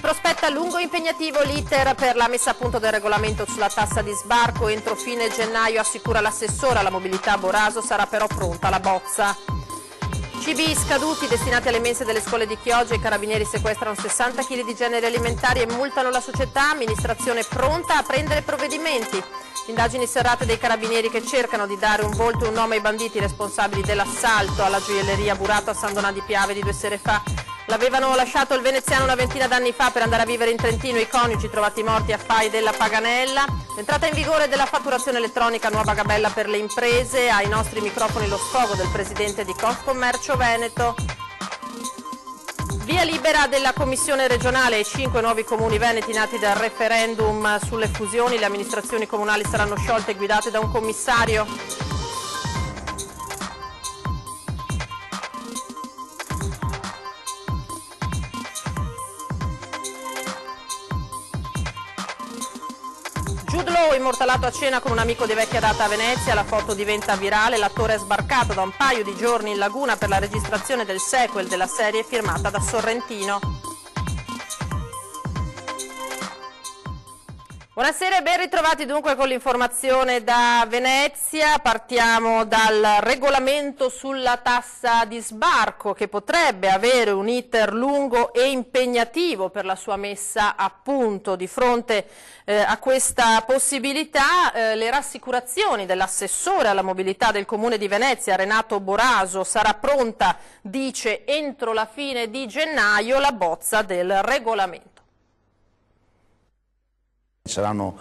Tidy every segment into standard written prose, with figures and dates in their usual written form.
prospetta lungo e impegnativo l'iter per la messa a punto del regolamento sulla tassa di sbarco. Entro fine gennaio, assicura l'assessore alla mobilità Boraso, sarà però pronta la bozza. Cibi scaduti destinati alle mense delle scuole di Chioggia. I carabinieri sequestrano 60 kg di generi alimentari e multano la società. Amministrazione pronta a prendere provvedimenti. Indagini serrate dei carabinieri che cercano di dare un volto e un nome ai banditi responsabili dell'assalto alla gioielleria Burato a San Donà di Piave di 2 sere fa. L'avevano lasciato il veneziano una ventina d'anni fa per andare a vivere in Trentino i coniugi trovati morti a Fai della Paganella. L'entrata in vigore della fatturazione elettronica, nuova gabella per le imprese. Ai nostri microfoni lo sfogo del presidente di Confcommercio Veneto. Via libera della Commissione regionale ai 5 nuovi comuni veneti nati dal referendum sulle fusioni. Le amministrazioni comunali saranno sciolte e guidate da un commissario. Jude Law immortalato a cena con un amico di vecchia data a Venezia, la foto diventa virale, l'attore è sbarcato da un paio di giorni in laguna per la registrazione del sequel della serie firmata da Sorrentino. Buonasera e ben ritrovati dunque con l'informazione da Venezia. Partiamo dal regolamento sulla tassa di sbarco che potrebbe avere un iter lungo e impegnativo per la sua messa a punto. Di fronte a questa possibilità le rassicurazioni dell'assessore alla mobilità del Comune di Venezia, Renato Boraso, sarà pronta, dice, entro la fine di gennaio la bozza del regolamento. Saranno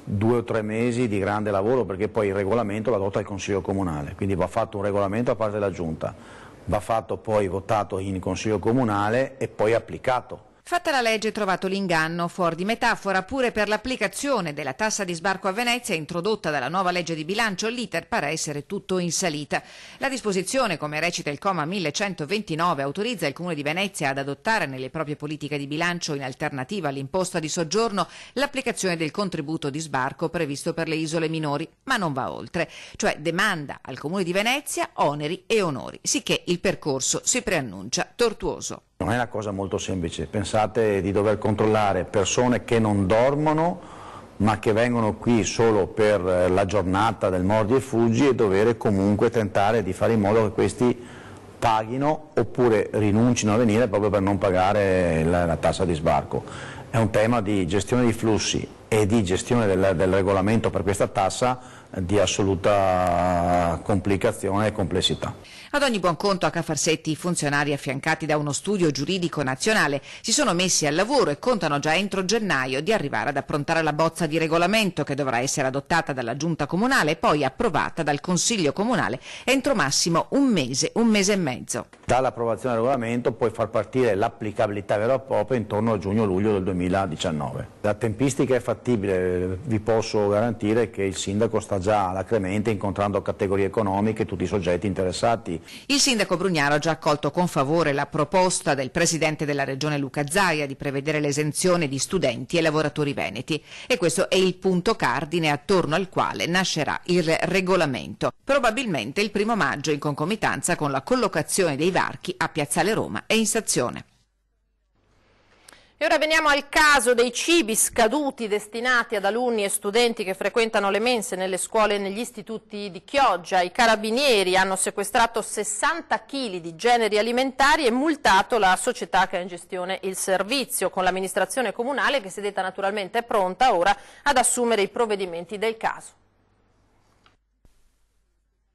2 o 3 mesi di grande lavoro perché poi il regolamento va adotta il Consiglio Comunale, quindi va fatto un regolamento da parte della Giunta, va fatto poi votato in Consiglio Comunale e poi applicato. Fatta la legge, trovato l'inganno, fuor di metafora pure per l'applicazione della tassa di sbarco a Venezia introdotta dalla nuova legge di bilancio. L'iter pare essere tutto in salita. La disposizione, come recita il comma 1129, autorizza il Comune di Venezia ad adottare nelle proprie politiche di bilancio, in alternativa all'imposta di soggiorno, l'applicazione del contributo di sbarco previsto per le isole minori, ma non va oltre, cioè demanda al Comune di Venezia oneri e onori, sicché il percorso si preannuncia tortuoso. Non è una cosa molto semplice, pensate di dover controllare persone che non dormono ma che vengono qui solo per la giornata del mordi e fuggi e dover comunque tentare di fare in modo che questi paghino oppure rinuncino a venire proprio per non pagare la tassa di sbarco. È un tema di gestione dei flussi e di gestione del regolamento per questa tassa di assoluta complicazione e complessità. Ad ogni buon conto, a Cafarsetti i funzionari affiancati da uno studio giuridico nazionale si sono messi al lavoro e contano già entro gennaio di arrivare ad approntare la bozza di regolamento che dovrà essere adottata dalla Giunta Comunale e poi approvata dal Consiglio Comunale entro massimo un mese e mezzo. Dall'approvazione del regolamento puoi far partire l'applicabilità vera e propria intorno a giugno-luglio del 2019. La tempistica è fattibile, vi posso garantire che il sindaco sta già alacremente incontrando categorie economiche e tutti i soggetti interessati. Il sindaco Brugnaro ha già accolto con favore la proposta del presidente della regione Luca Zaia di prevedere l'esenzione di studenti e lavoratori veneti e questo è il punto cardine attorno al quale nascerà il regolamento, probabilmente il 1° maggio in concomitanza con la collocazione dei varchi a Piazzale Roma e in stazione. E ora veniamo al caso dei cibi scaduti destinati ad alunni e studenti che frequentano le mense nelle scuole e negli istituti di Chioggia. I carabinieri hanno sequestrato 60 kg di generi alimentari e multato la società che ha in gestione il servizio, con l'amministrazione comunale che si è detta naturalmente pronta ora ad assumere i provvedimenti del caso.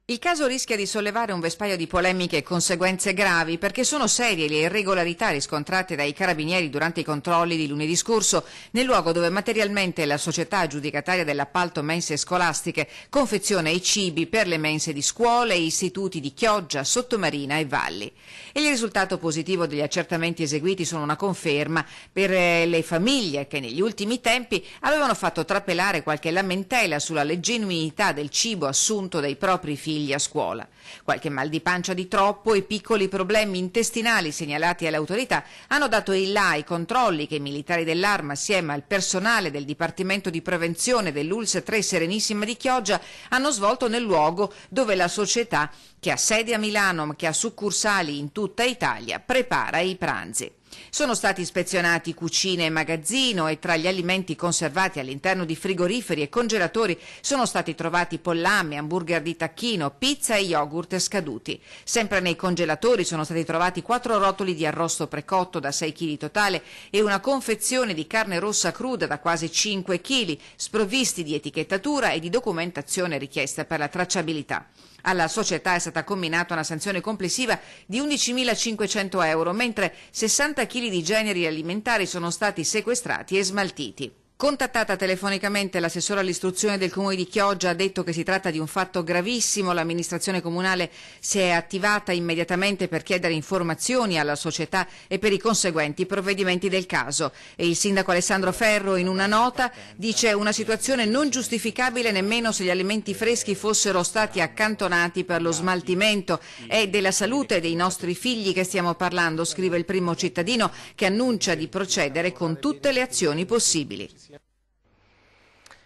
Il caso rischia di sollevare un vespaio di polemiche e conseguenze gravi perché sono serie le irregolarità riscontrate dai carabinieri durante i controlli di lunedì scorso nel luogo dove materialmente la società aggiudicataria dell'appalto mense scolastiche confeziona i cibi per le mense di scuole e istituti di Chioggia, Sottomarina e Valli. E il risultato positivo degli accertamenti eseguiti sono una conferma per le famiglie che negli ultimi tempi avevano fatto trapelare qualche lamentela sulla genuinità del cibo assunto dai propri figli a scuola. Qualche mal di pancia di troppo e piccoli problemi intestinali segnalati alle autorità hanno dato il là ai controlli che i militari dell'Arma assieme al personale del Dipartimento di Prevenzione dell'ULSS 3 Serenissima di Chioggia hanno svolto nel luogo dove la società, che ha sede a Milano ma che ha succursali in tutta Italia, prepara i pranzi. Sono stati ispezionati cucine e magazzino e tra gli alimenti conservati all'interno di frigoriferi e congelatori sono stati trovati pollame, hamburger di tacchino, pizza e yogurt scaduti. Sempre nei congelatori sono stati trovati 4 rotoli di arrosto precotto da 6 kg totale e una confezione di carne rossa cruda da quasi 5 kg, sprovvisti di etichettatura e di documentazione richiesta per la tracciabilità. Alla società è stata comminata una sanzione complessiva di 11.500 euro, mentre 60 kg di generi alimentari sono stati sequestrati e smaltiti. Contattata telefonicamente, l'assessore all'istruzione del Comune di Chioggia ha detto che si tratta di un fatto gravissimo. L'amministrazione comunale si è attivata immediatamente per chiedere informazioni alla società e per i conseguenti provvedimenti del caso. E il sindaco Alessandro Ferro, in una nota, dice: una situazione non giustificabile nemmeno se gli alimenti freschi fossero stati accantonati per lo smaltimento. È della salute dei nostri figli che stiamo parlando, scrive il primo cittadino, che annuncia di procedere con tutte le azioni possibili.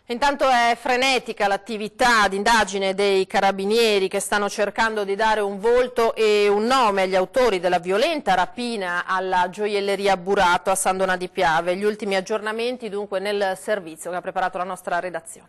Intanto è frenetica l'attività di indagine dei carabinieri che stanno cercando di dare un volto e un nome agli autori della violenta rapina alla gioielleria Burato a San Donà di Piave. Gli ultimi aggiornamenti dunque nel servizio che ha preparato la nostra redazione.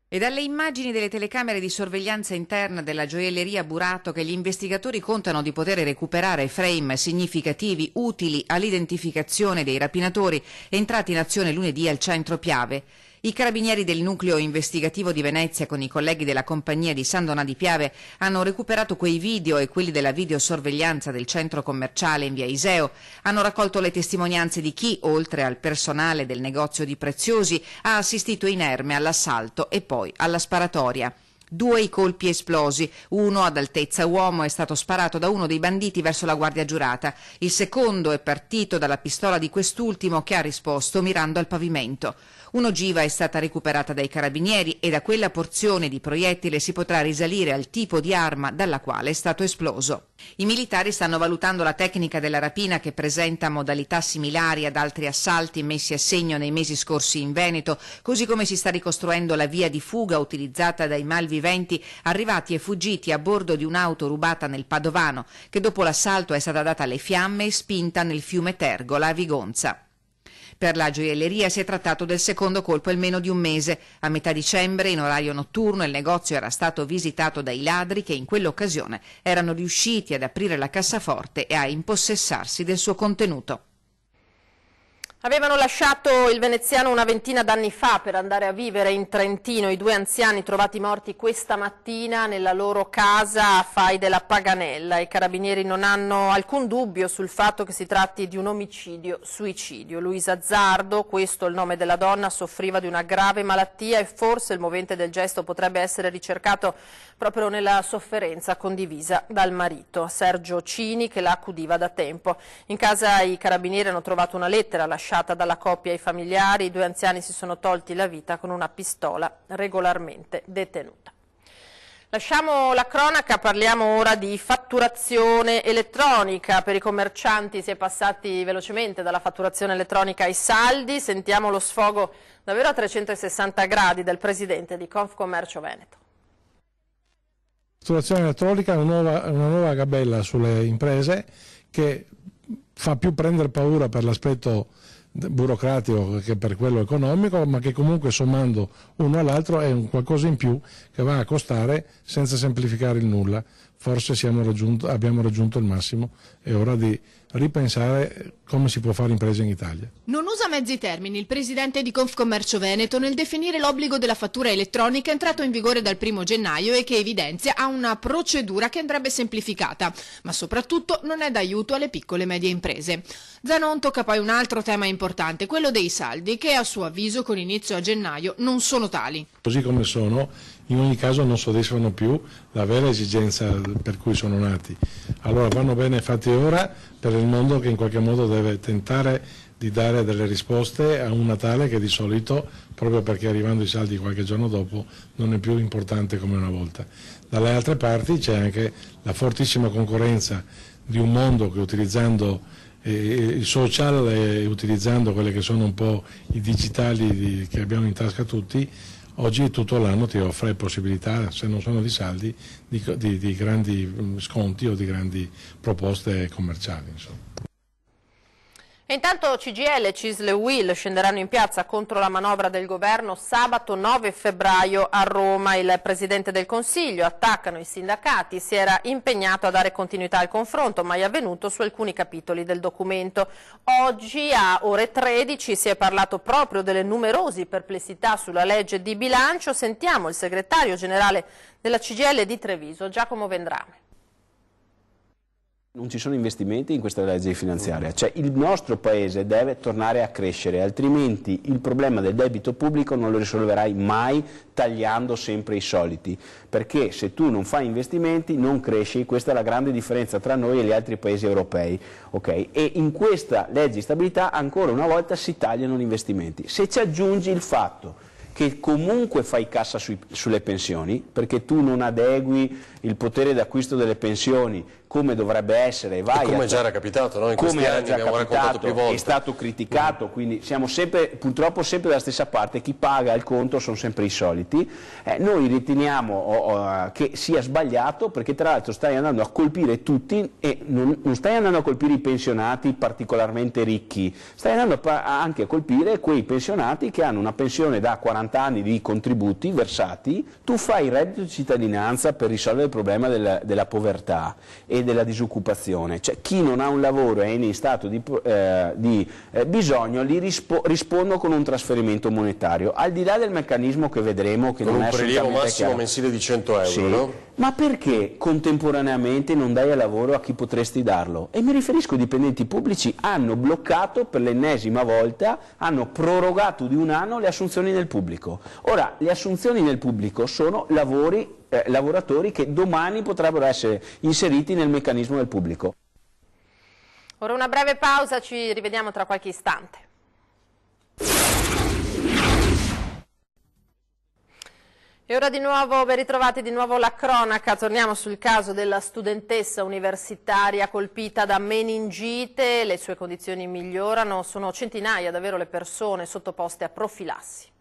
E dalle immagini delle telecamere di sorveglianza interna della gioielleria Burato che gli investigatori contano di poter recuperare frame significativi utili all'identificazione dei rapinatori entrati in azione lunedì al centro Piave. I carabinieri del nucleo investigativo di Venezia con i colleghi della compagnia di San Donà di Piave hanno recuperato quei video e quelli della videosorveglianza del centro commerciale in via Iseo, hanno raccolto le testimonianze di chi, oltre al personale del negozio di preziosi, ha assistito inerme all'assalto e poi alla sparatoria. 2 i colpi esplosi, uno ad altezza uomo è stato sparato da uno dei banditi verso la guardia giurata, il secondo è partito dalla pistola di quest'ultimo che ha risposto mirando al pavimento. Un'ogiva è stata recuperata dai carabinieri e da quella porzione di proiettile si potrà risalire al tipo di arma dalla quale è stato esploso. I militari stanno valutando la tecnica della rapina che presenta modalità similari ad altri assalti messi a segno nei mesi scorsi in Veneto, così come si sta ricostruendo la via di fuga utilizzata dai malviventi arrivati e fuggiti a bordo di un'auto rubata nel Padovano, che dopo l'assalto è stata data alle fiamme e spinta nel fiume Tergola a Vigonza. Per la gioielleria si è trattato del secondo colpo in meno di un mese. A metà dicembre, in orario notturno, il negozio era stato visitato dai ladri che in quell'occasione erano riusciti ad aprire la cassaforte e a impossessarsi del suo contenuto. Avevano lasciato il veneziano una ventina d'anni fa per andare a vivere in Trentino i 2 anziani trovati morti questa mattina nella loro casa a Fai della Paganella. I carabinieri non hanno alcun dubbio sul fatto che si tratti di un omicidio-suicidio. Luisa Zardo, questo è il nome della donna, soffriva di una grave malattia e forse il movente del gesto potrebbe essere ricercato proprio nella sofferenza condivisa dal marito, Sergio Cini, che la accudiva da tempo. In casa i carabinieri hanno trovato una lettera lasciata dalla coppia ai familiari. I 2 anziani si sono tolti la vita con una pistola regolarmente detenuta. Lasciamo la cronaca, parliamo ora di fatturazione elettronica. Per i commercianti si è passati velocemente dalla fatturazione elettronica ai saldi. Sentiamo lo sfogo davvero a 360 gradi del presidente di Confcommercio Veneto. Fatturazione elettronica è una nuova gabella sulle imprese che fa più prendere paura per l'aspetto burocratico che per quello economico, ma che comunque sommando uno all'altro è un qualcosa in più che va a costare senza semplificare il nulla. Forse abbiamo raggiunto il massimo, è ora di ripensare come si può fare impresa in Italia. Non usa mezzi termini il presidente di Confcommercio Veneto nel definire l'obbligo della fattura elettronica entrato in vigore dal 1° gennaio e che evidenzia ha una procedura che andrebbe semplificata, ma soprattutto non è d'aiuto alle piccole e medie imprese. Zanon tocca poi un altro tema importante, quello dei saldi, che a suo avviso con inizio a gennaio non sono tali. Così come sono, in ogni caso non soddisfano più la vera esigenza per cui sono nati. Allora vanno bene fatti ora per il mondo che in qualche modo deve tentare di dare delle risposte a un Natale che di solito, proprio perché arrivando i saldi qualche giorno dopo, non è più importante come una volta. Dalle altre parti c'è anche la fortissima concorrenza di un mondo che utilizzando i social e utilizzando quelle che sono un po' i digitali che abbiamo in tasca tutti, oggi tutto l'anno ti offre possibilità, se non sono di saldi, di grandi sconti o di grandi proposte commerciali, insomma. E intanto CGIL, CISL e UIL scenderanno in piazza contro la manovra del governo sabato 9 febbraio a Roma. Il Presidente del Consiglio attaccano i sindacati, si era impegnato a dare continuità al confronto, ma è avvenuto su alcuni capitoli del documento. Oggi a ore 13 si è parlato proprio delle numerose perplessità sulla legge di bilancio. Sentiamo il segretario generale della CGIL di Treviso, Giacomo Vendrame. Non ci sono investimenti in questa legge finanziaria, cioè il nostro Paese deve tornare a crescere, altrimenti il problema del debito pubblico non lo risolverai mai tagliando sempre i soliti, perché se tu non fai investimenti non cresci, questa è la grande differenza tra noi e gli altri paesi europei, okay? E in questa legge di stabilità ancora una volta si tagliano gli investimenti. Se ci aggiungi il fatto che comunque fai cassa sulle pensioni, perché tu non adegui il potere d'acquisto delle pensioni come dovrebbe essere, vai come già era capitato, no? In questi anni abbiamo raccontato più volte. È stato criticato, quindi siamo sempre, purtroppo sempre dalla stessa parte, chi paga il conto sono sempre i soliti. Noi riteniamo che sia sbagliato, perché tra l'altro stai andando a colpire tutti e non stai andando a colpire i pensionati particolarmente ricchi, stai andando anche a colpire quei pensionati che hanno una pensione da 40 anni di contributi versati. Tu fai il reddito di cittadinanza per risolvere il problema della povertà e della disoccupazione, cioè chi non ha un lavoro e è in stato di bisogno gli rispondo con un trasferimento monetario, al di là del meccanismo che vedremo, che con non è un prelievo massimo chiaro. mensile di 100 euro, sì. No? Ma perché contemporaneamente non dai al lavoro a chi potresti darlo? E mi riferisco ai dipendenti pubblici, hanno bloccato per l'ennesima volta, hanno prorogato di un anno le assunzioni nel pubblico. Ora, le assunzioni nel pubblico sono lavoratori che domani potrebbero essere inseriti nel meccanismo del pubblico. Ora una breve pausa, ci rivediamo tra qualche istante. E ora di nuovo, ben ritrovati di nuovo la cronaca, torniamo sul caso della studentessa universitaria colpita da meningite, le sue condizioni migliorano, sono centinaia davvero le persone sottoposte a profilassi.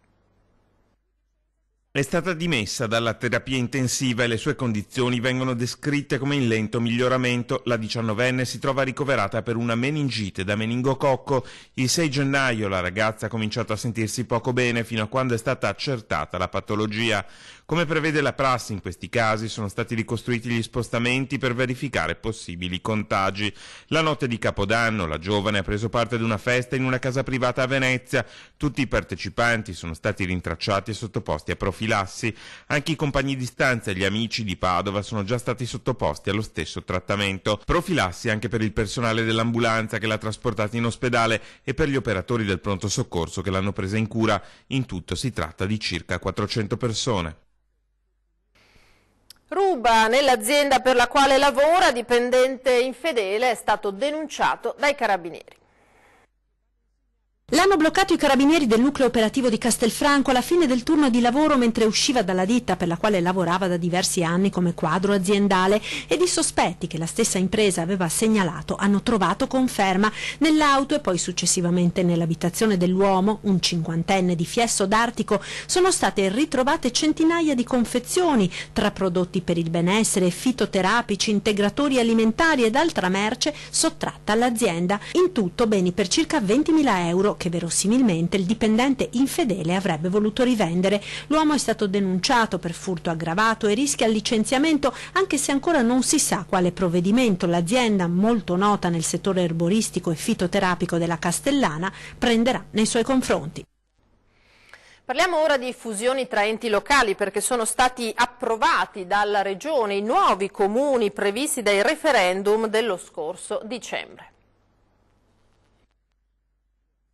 È stata dimessa dalla terapia intensiva e le sue condizioni vengono descritte come in lento miglioramento. La 19enne si trova ricoverata per una meningite da meningococco. Il 6 gennaio la ragazza ha cominciato a sentirsi poco bene fino a quando è stata accertata la patologia. Come prevede la prassi in questi casi sono stati ricostruiti gli spostamenti per verificare possibili contagi. La notte di Capodanno la giovane ha preso parte ad una festa in una casa privata a Venezia. Tutti i partecipanti sono stati rintracciati e sottoposti a profilassi. Anche i compagni di stanza e gli amici di Padova sono già stati sottoposti allo stesso trattamento. Profilassi anche per il personale dell'ambulanza che l'ha trasportata in ospedale e per gli operatori del pronto soccorso che l'hanno presa in cura. In tutto si tratta di circa 400 persone. Ruba nell'azienda per la quale lavora, dipendente infedele, è stato denunciato dai carabinieri. L'hanno bloccato i carabinieri del nucleo operativo di Castelfranco alla fine del turno di lavoro mentre usciva dalla ditta per la quale lavorava da diversi anni come quadro aziendale, ed i sospetti che la stessa impresa aveva segnalato hanno trovato conferma nell'auto e poi successivamente nell'abitazione dell'uomo, un 50enne di Fiesso d'Artico. Sono state ritrovate centinaia di confezioni tra prodotti per il benessere, fitoterapici, integratori alimentari ed altra merce sottratta all'azienda, in tutto beni per circa 20.000 euro che verosimilmente il dipendente infedele avrebbe voluto rivendere. L'uomo è stato denunciato per furto aggravato e rischia il licenziamento, anche se ancora non si sa quale provvedimento l'azienda, molto nota nel settore erboristico e fitoterapico della Castellana, prenderà nei suoi confronti. Parliamo ora di fusioni tra enti locali, perché sono stati approvati dalla Regione i nuovi comuni previsti dai referendum dello scorso dicembre.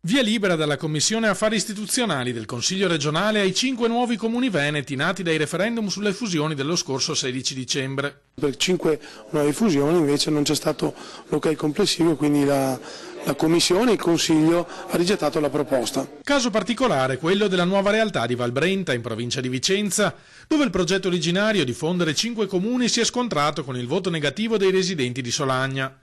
Via libera dalla Commissione Affari Istituzionali del Consiglio regionale ai 5 nuovi comuni veneti nati dai referendum sulle fusioni dello scorso 16 dicembre. Per 5 nuove fusioni invece non c'è stato l'ok complessivo, quindi la Commissione e il Consiglio ha rigettato la proposta. Caso particolare quello della nuova realtà di Valbrenta in provincia di Vicenza, dove il progetto originario di fondere 5 comuni si è scontrato con il voto negativo dei residenti di Solagna.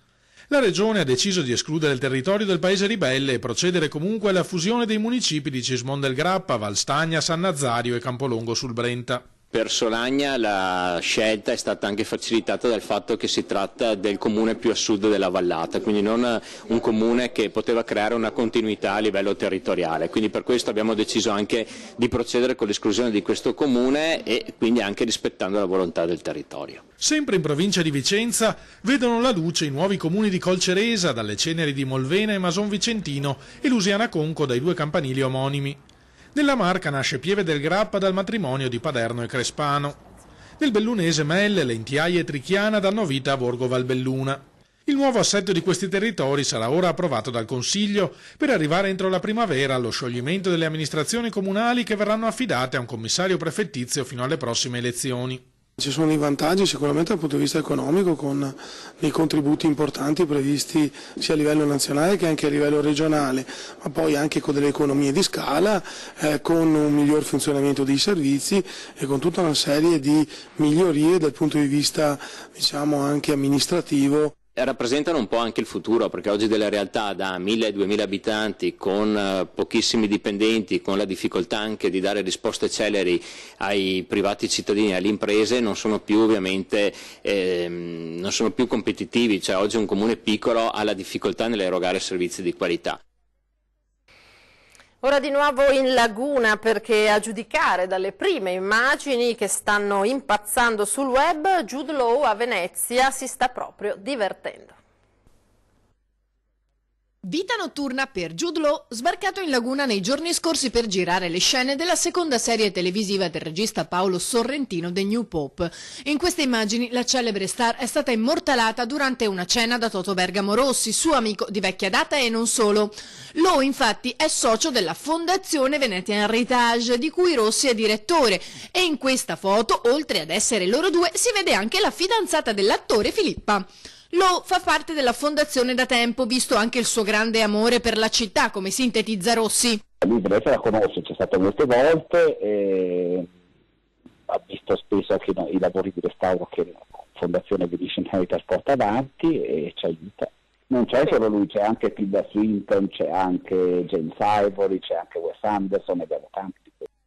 La Regione ha deciso di escludere il territorio del paese ribelle e procedere comunque alla fusione dei municipi di Cismon del Grappa, Valstagna, San Nazario e Campolongo sul Brenta. Per Solagna la scelta è stata anche facilitata dal fatto che si tratta del comune più a sud della vallata, quindi non un comune che poteva creare una continuità a livello territoriale, quindi per questo abbiamo deciso anche di procedere con l'esclusione di questo comune e quindi anche rispettando la volontà del territorio. Sempre in provincia di Vicenza vedono la luce i nuovi comuni di Colceresa, dalle ceneri di Molvena e Mason Vicentino, e Lusiana Conco dai 2 campanili omonimi. Nella Marca nasce Pieve del Grappa dal matrimonio di Paderno e Crespano. Nel bellunese Melle, Lentiaia e Trichiana danno vita a Borgo Valbelluna. Il nuovo assetto di questi territori sarà ora approvato dal Consiglio per arrivare entro la primavera allo scioglimento delle amministrazioni comunali che verranno affidate a un commissario prefettizio fino alle prossime elezioni. Ci sono dei vantaggi sicuramente dal punto di vista economico, con dei contributi importanti previsti sia a livello nazionale che anche a livello regionale, ma poi anche con delle economie di scala, con un miglior funzionamento dei servizi e con tutta una serie di migliorie dal punto di vista, diciamo, anche amministrativo. Rappresentano un po' anche il futuro, perché oggi delle realtà da 1000-2000 abitanti con pochissimi dipendenti, con la difficoltà anche di dare risposte celeri ai privati cittadini e alle imprese, non sono più ovviamente non sono più competitivi, cioè oggi un comune piccolo ha la difficoltà nell'erogare servizi di qualità. Ora di nuovo in laguna, perché a giudicare dalle prime immagini che stanno impazzando sul web, Jude Law a Venezia si sta proprio divertendo. Vita notturna per Jude Law, sbarcato in laguna nei giorni scorsi per girare le scene della seconda serie televisiva del regista Paolo Sorrentino, The New Pope. In queste immagini la celebre star è stata immortalata durante una cena da Toto Bergamo Rossi, suo amico di vecchia data e non solo. Law infatti è socio della Fondazione Venetian Heritage, di cui Rossi è direttore, e in questa foto, oltre ad essere loro due, si vede anche la fidanzata dell'attore Filippa. Law fa parte della fondazione da tempo, visto anche il suo grande amore per la città, come sintetizza Rossi. Lui Venezia la conosce, c'è stato molte volte, e ha visto spesso anche i lavori di restauro che la Fondazione Venetian Heritage porta avanti e ci aiuta. Non c'è solo lui, c'è anche Tilda Swinton, c'è anche James Ivory, c'è anche Wes Anderson, abbiamo tanti di questi.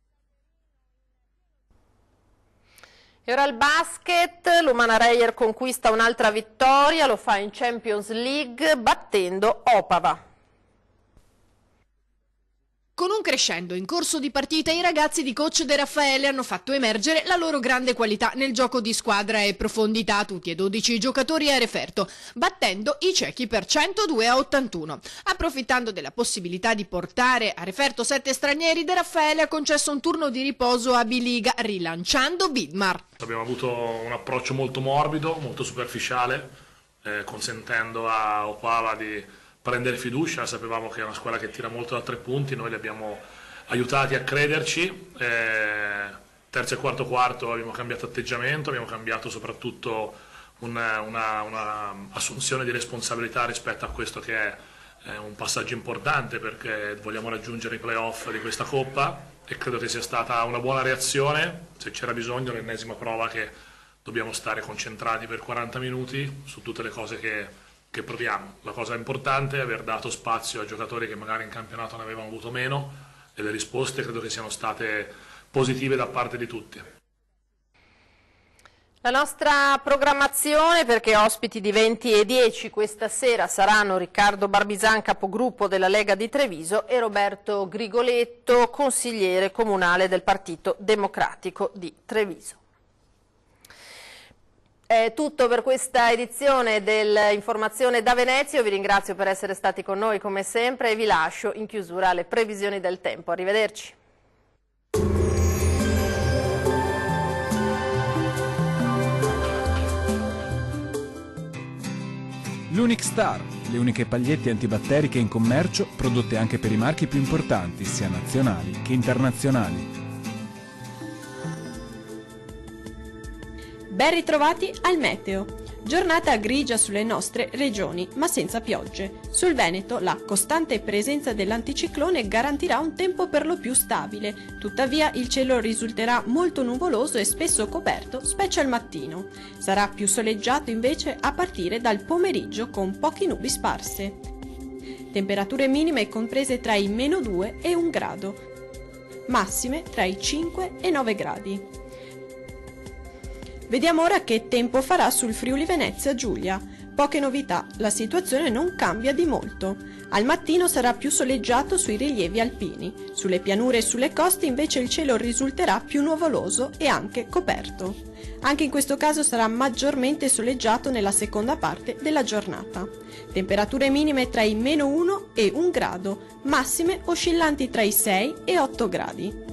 E ora il basket, l'Umana Reyer conquista un'altra vittoria, lo fa in Champions League battendo Opava. Con un crescendo in corso di partita, i ragazzi di coach De Raffaele hanno fatto emergere la loro grande qualità nel gioco di squadra e profondità, tutti e 12 i giocatori a referto, battendo i cechi per 102-81. Approfittando della possibilità di portare a referto 7 stranieri, De Raffaele ha concesso un turno di riposo a B-Liga, rilanciando Vidmar. Abbiamo avuto un approccio molto morbido, molto superficiale, consentendo a Opava di prendere fiducia. Sapevamo che è una squadra che tira molto da 3 punti, noi li abbiamo aiutati a crederci. Terzo e quarto abbiamo cambiato atteggiamento, abbiamo cambiato soprattutto una assunzione di responsabilità rispetto a questo che è un passaggio importante, perché vogliamo raggiungere i playoff di questa Coppa, e credo che sia stata una buona reazione. Se c'era bisogno, l'ennesima prova che dobbiamo stare concentrati per 40 minuti su tutte le cose che proviamo. La cosa importante è aver dato spazio a giocatori che magari in campionato ne avevano avuto meno, e le risposte credo che siano state positive da parte di tutti. La nostra programmazione, perché ospiti di 20 e 10 questa sera saranno Riccardo Barbisan, capogruppo della Lega di Treviso, e Roberto Grigoletto, consigliere comunale del Partito Democratico di Treviso. È tutto per questa edizione dell'Informazione da Venezia. Io vi ringrazio per essere stati con noi come sempre e vi lascio in chiusura alle previsioni del tempo. Arrivederci. L'Unic Star, le uniche pagliette antibatteriche in commercio, prodotte anche per i marchi più importanti, sia nazionali che internazionali. Ben ritrovati al Meteo. Giornata grigia sulle nostre regioni, ma senza piogge. Sul Veneto la costante presenza dell'anticiclone garantirà un tempo per lo più stabile, tuttavia il cielo risulterà molto nuvoloso e spesso coperto, specie al mattino. Sarà più soleggiato invece a partire dal pomeriggio con poche nubi sparse. Temperature minime comprese tra i -2 e 1 grado, massime tra i 5 e 9 gradi. Vediamo ora che tempo farà sul Friuli Venezia Giulia. Poche novità, la situazione non cambia di molto. Al mattino sarà più soleggiato sui rilievi alpini. Sulle pianure e sulle coste invece il cielo risulterà più nuvoloso e anche coperto. Anche in questo caso sarà maggiormente soleggiato nella seconda parte della giornata. Temperature minime tra i -1 e 1 grado, massime oscillanti tra i 6 e 8 gradi.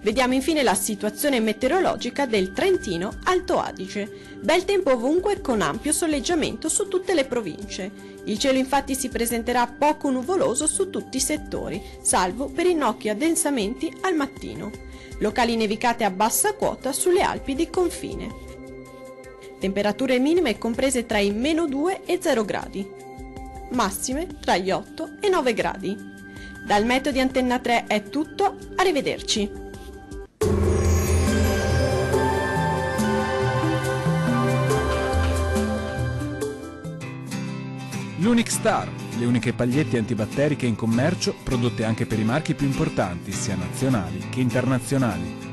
Vediamo infine la situazione meteorologica del Trentino Alto Adige. Bel tempo ovunque con ampio soleggiamento su tutte le province. Il cielo infatti si presenterà poco nuvoloso su tutti i settori, salvo per innocchi addensamenti al mattino. Locali nevicate a bassa quota sulle Alpi di confine. Temperature minime comprese tra i -2 e 0 gradi. Massime tra gli 8 e 9 gradi. Dal Meteo di Antenna 3 è tutto, arrivederci. L'Unic Star, le uniche pagliette antibatteriche in commercio prodotte anche per i marchi più importanti, sia nazionali che internazionali.